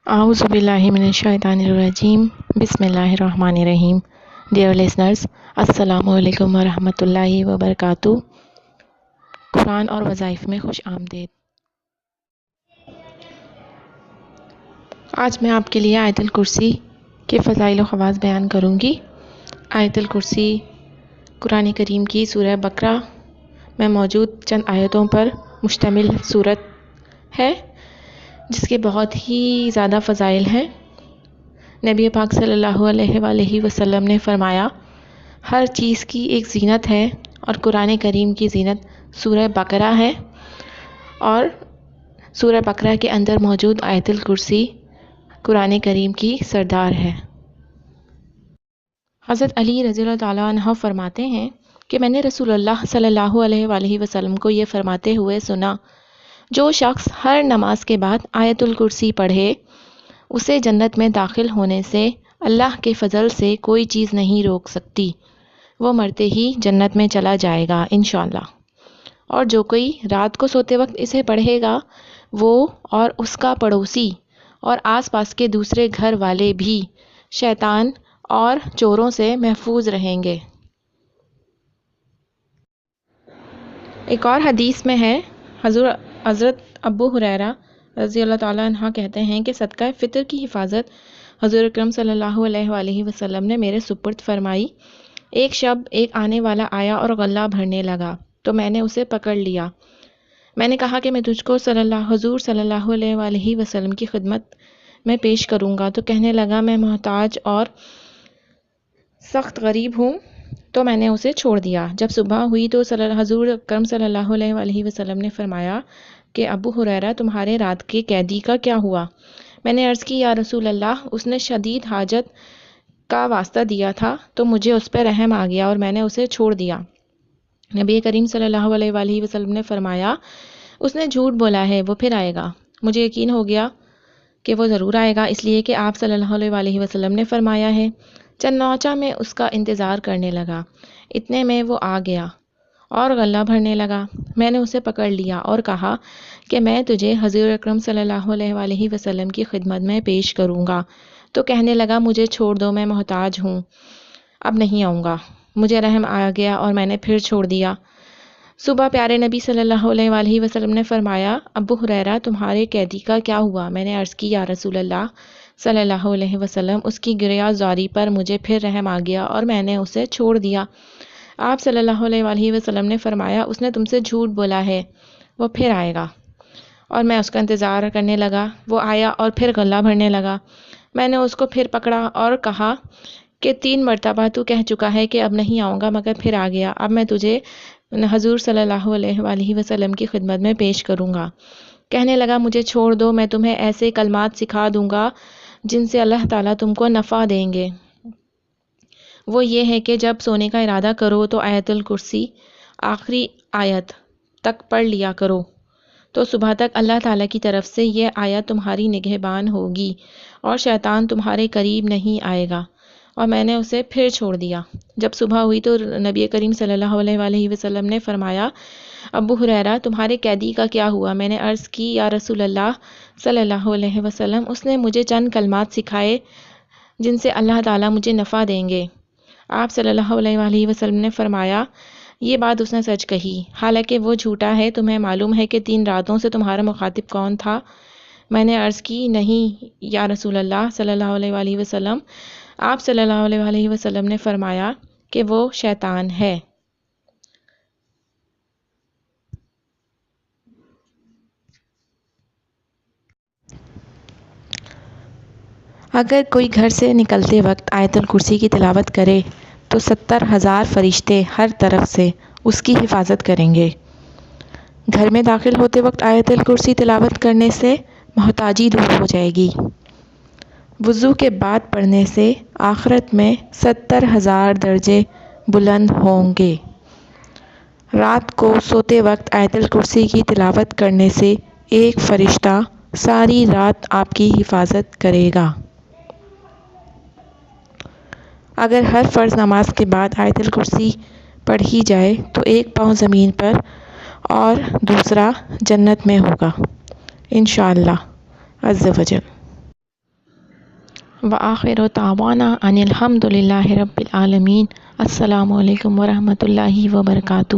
A'udhu billahi minash shaitanir rajim. Bismillahir rahmanir rahim. Dear listeners, Assalamu alaikum wa rahmatullahi wa barakatuh. Quran और वज़ाइफ में खुश आमदीद। आज मैं आपके लिए आयतुल कुर्सी के फ़ज़ाइल व ख़वास बयान करूँगी। आयतुल कुर्सी कुरान करीम की सूरह बकरा में मौजूद चंद आयतों पर मुश्तमिल सूरत है, जिसके बहुत ही ज़्यादा फ़ज़ाइल हैं। नबी पाक सल्लल्लाहु अलैहि वसल्लम ने फ़रमाया, हर चीज़ की एक ज़ीनत है और कुरान करीम की ज़ीनत सूरह बकरा है, और सूरह बकरा के अंदर मौजूद आयतुल कुर्सी कुरान करीम की सरदार है। हज़रत अली रज़ियल्लाहु ताला अन्हु फरमाते हैं कि मैंने रसूलुल्लाह सल्लल्लाहु अलैहि वसल्लम को ये फरमाते हुए सुना, जो शख्स हर नमाज के बाद आयतुल कुर्सी पढ़े, उसे जन्नत में दाखिल होने से अल्लाह के फ़ज़ल से कोई चीज़ नहीं रोक सकती। वो मरते ही जन्नत में चला जाएगा इंशाअल्लाह। और जो कोई रात को सोते वक्त इसे पढ़ेगा, वो और उसका पड़ोसी और आसपास के दूसरे घर वाले भी शैतान और चोरों से महफूज रहेंगे। एक और हदीस में है, हज़रत अबू हुरैरा रज़ियल्लाहु ताला अन्हु कहते हैं कि सदका फ़ितर की हिफाजत हज़ूर अकरम सल्लल्लाहु अलैहि वसल्लम ने मेरे सुपुर्द फरमाई। एक शब एक आने वाला आया और गल्ला भरने लगा, तो मैंने उसे पकड़ लिया। मैंने कहा कि मैं तुझको हज़ूर सल्लल्लाहु अलैहि वसल्लम की खिदमत में पेश करूँगा। तो कहने लगा, मैं मोहताज और सख्त गरीब हूँ। तो मैंने उसे छोड़ दिया। जब सुबह हुई तो हज़ूर अकरम सल्लल्लाहु अलैहि वसल्लम ने फरमाया कि अबू हुरैरा, तुम्हारे रात के कैदी का क्या हुआ? मैंने अर्ज़ की, या रसूल अल्लाह, उसने शदीद हाजत का वास्ता दिया था, तो मुझे उस पर रहम आ गया और मैंने उसे छोड़ दिया। नबी करीम सल्लल्लाहु अलैहि वसल्लम ने फरमाया, उसने झूठ बोला है, वो फिर आएगा। मुझे यकीन हो गया कि वो ज़रूर आएगा, इसलिए कि आप सल्लल्लाहु अलैहि वसल्लम ने फरमाया है। चन्नौचा में उसका इंतज़ार करने लगा। इतने में वो आ गया और गल्ला भरने लगा। मैंने उसे पकड़ लिया और कहा कि मैं तुझे हज़ूर अकरम सल्लल्लाहु अलैहि वसल्लम की खिदमत में पेश करूँगा। तो कहने लगा, मुझे छोड़ दो, मैं मोहताज हूँ, अब नहीं आऊँगा। मुझे रहम आ गया और मैंने फिर छोड़ दिया। सुबह प्यारे नबी सल्लल्लाहु अलैहि वसल्लम ने फरमाया, अबू हुरैरा, तुम्हारे कैदी का क्या हुआ? मैंने अर्ज़ की, या रसूल अल्लाह सल्लल्लाहु अलैहि वसल्लम, उसकी गिरयाज़ारी पर मुझे फिर रहम आ गया और मैंने उसे छोड़ दिया। आप सल्लल्लाहु अलैहि वसल्लम ने फरमाया, उसने तुमसे झूठ बोला है, वो फिर आएगा। और मैं उसका इंतज़ार करने लगा। वो आया और फिर गल्ला भरने लगा। मैंने उसको फिर पकड़ा और कहा कि 3 मरतबा तू कह चुका है कि अब नहीं आऊँगा, मगर फिर आ गया। अब मैं तुझे हज़ूर सल्लल्लाहु अलैहि वसल्लम की खिदमत में पेश करूँगा। कहने लगा, मुझे छोड़ दो, मैं तुम्हें ऐसे कलमात सिखा दूँगा जिनसे अल्लाह ताला तुमको नफ़ा देंगे। वो ये है कि जब सोने का इरादा करो तो आयतुल कुर्सी आखिरी आयत तक पढ़ लिया करो, तो सुबह तक अल्लाह ताला की तरफ से यह आयत तुम्हारी निगहबान होगी और शैतान तुम्हारे करीब नहीं आएगा। और मैंने उसे फिर छोड़ दिया। जब सुबह हुई तो नबी करीम सल्लल्लाहु अलैहि वसल्लम ने फरमाया, अबू हुरैरा, तुम्हारे कैदी का क्या हुआ? मैंने अर्ज़ की, या रसूल अल्लाह सल्लल्लाहु अलैहि वसल्लम, उसने मुझे चंद कलमात सिखाए जिनसे अल्लाह ताला मुझे नफ़ा देंगे। आप सल्लल्लाहु अलैहि वसल्लम ने फरमाया, ये बात उसने सच कही, हालांकि वो झूठा है। तुम्हें मालूम है कि 3 रातों से तुम्हारा मुखातिब कौन था? मैंने अर्ज़ की, नहीं या रसूल अल्लाह सल्लल्लाहु अलैहि वसल्लम। आप सल्लल्लाहु अलैहि वसल्लम ने फरमाया कि वो शैतान है। अगर कोई घर से निकलते वक्त आयतुल कुर्सी की तिलावत करे तो 70,000 फरिश्ते हर तरफ से उसकी हिफाजत करेंगे। घर में दाखिल होते वक्त आयतुल कुर्सी तिलावत करने से मोहताजी दूर हो जाएगी। वुज़ू के बाद पढ़ने से आखिरत में 70,000 दर्जे बुलंद होंगे। रात को सोते वक्त आयतुल कुर्सी की तिलावत करने से एक फ़रिश्ता सारी रात आपकी हिफाजत करेगा। अगर हर फ़र्ज़ नमाज के बाद आयतुल कुर्सी पढ़ी जाए तो एक पाँव ज़मीन पर और दूसरा जन्नत में होगा इंशाअल्लाह अज़्ज़ व जल। وآخر دعوانا ان الحمد للہ رب العالمین۔ السلام علیکم ورحمۃ اللہ وبرکاتہ۔